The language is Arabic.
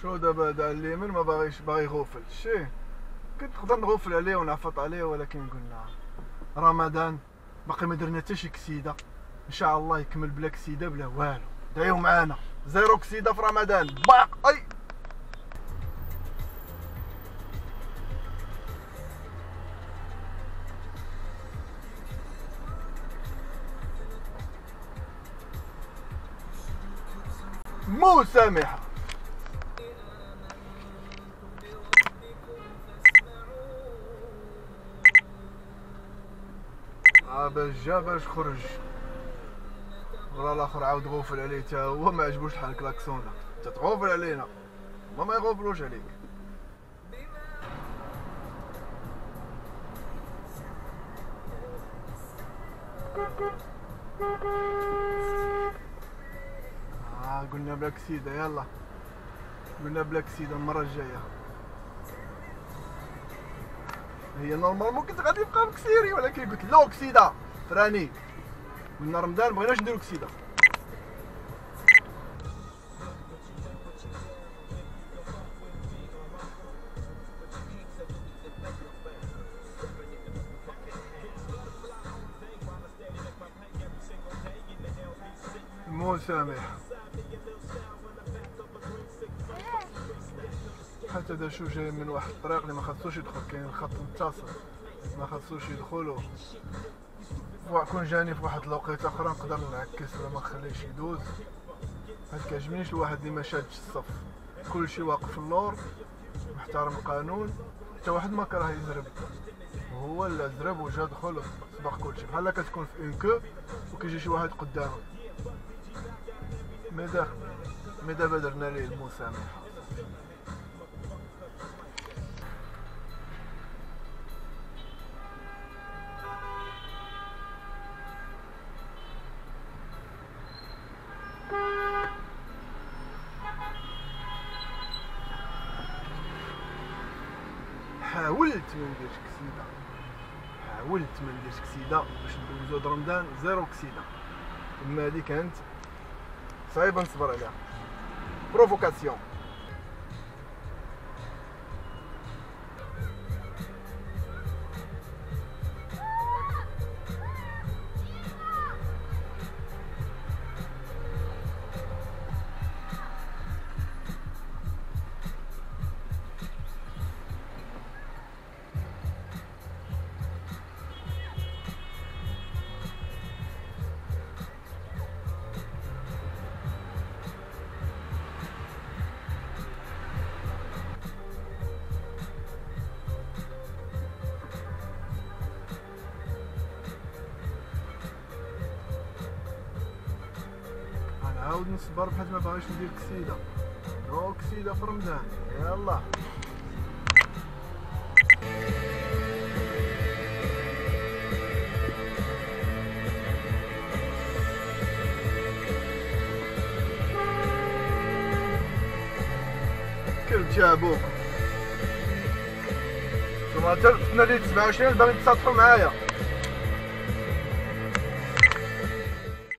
شو دابا هذا اليمين ما باغي يغوفل شي كنت نقدر نغوفل عليه ونعفط عليه، ولكن قلنا رمضان باقي ما درنا حتى شي كسيده، ان شاء الله يكمل بلا كسيده بلا والو. دايو معانا زيرو كسيده في رمضان باق. اي مسامحه باش جا باش خرج ورا الاخر عاود غوفل عليه تا هو ما عجبوش الحال كلاكسونا. انت تغوفل علينا ما يغوفلوش عليك. قلنا بلا كسيده، يلا قلنا بلا كسيده المره الجايه. هي نورمالمون كنت غادي نبقى مكسيري، ولكن قلت لو كسيده فراني قلنا رمضان مبغيناش نديرو كسيده. مسامح حتى هذا شو جاي من واحد الطريق اللي ما خاصوش يدخل، كاين خط متصل ما خاصوش يدخلو. كون جاني في واحد الوقيته اخرى نقدر نعكس ولا ما نخليش يدوز. ما كيعجبنيش الواحد اللي ما شادش الصف، كلشي واقف في اللور محترم القانون، حتى واحد ما كراه يزرب، وهو لا زرب وجا دخل سبق كلشي. بحال كتكون في اون كو وكيجي شي واحد قدامك. مي دابا درنا ليه المسامحه. حاولت ما نديرش كسيده باش ندوزو هاد رمضان زيرو كسيده، اما هادي كانت صعيبه نصبر عليها. بروفوكاسيون. نعاود نصبر بحيت ما باغيش ندير كسيده. نو كسيده في رمضان. يلا كلت يا ابوك. نتوما حتى في نادي 27 باغي تصالحوا معايا.